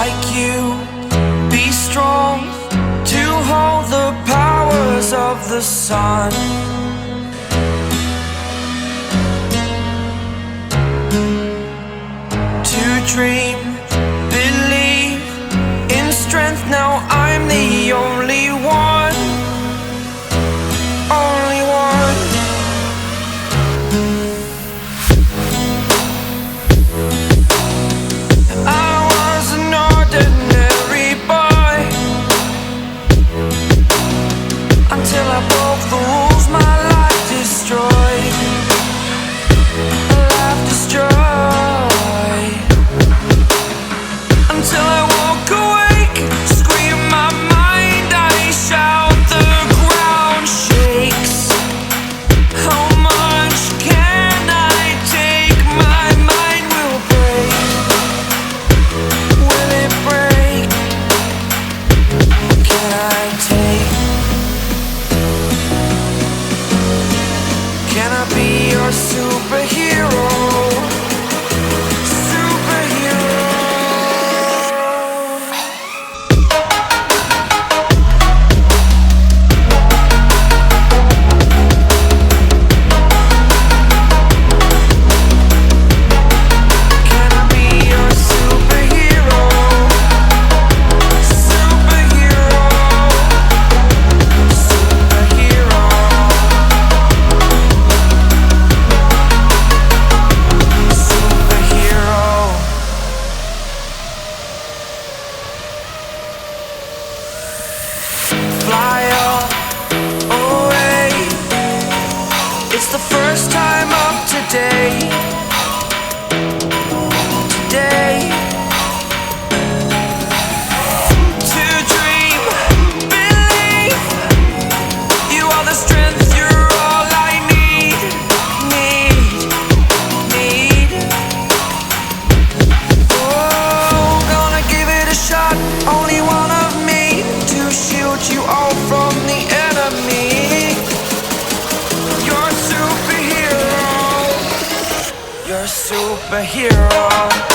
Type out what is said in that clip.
like you, be strong to hold the powers of the sun. To dream, believe in strength, now I'm the only one. Only one. I was an ordinary boy until I broke the rules, my life destroyed. Life destroyed. Until I woke awake, scream my mind, I shout, the ground shakes. How much can I take? My mind will break. Will it break? Can I take? Can I be your superhero? Fly away. It's the first time of today. Today. To dream, believe. You are the strength, you're all I need. Need. Oh, gonna give it a shot. Only one of me to shield you all from the enemy. You're a superhero. You're a superhero.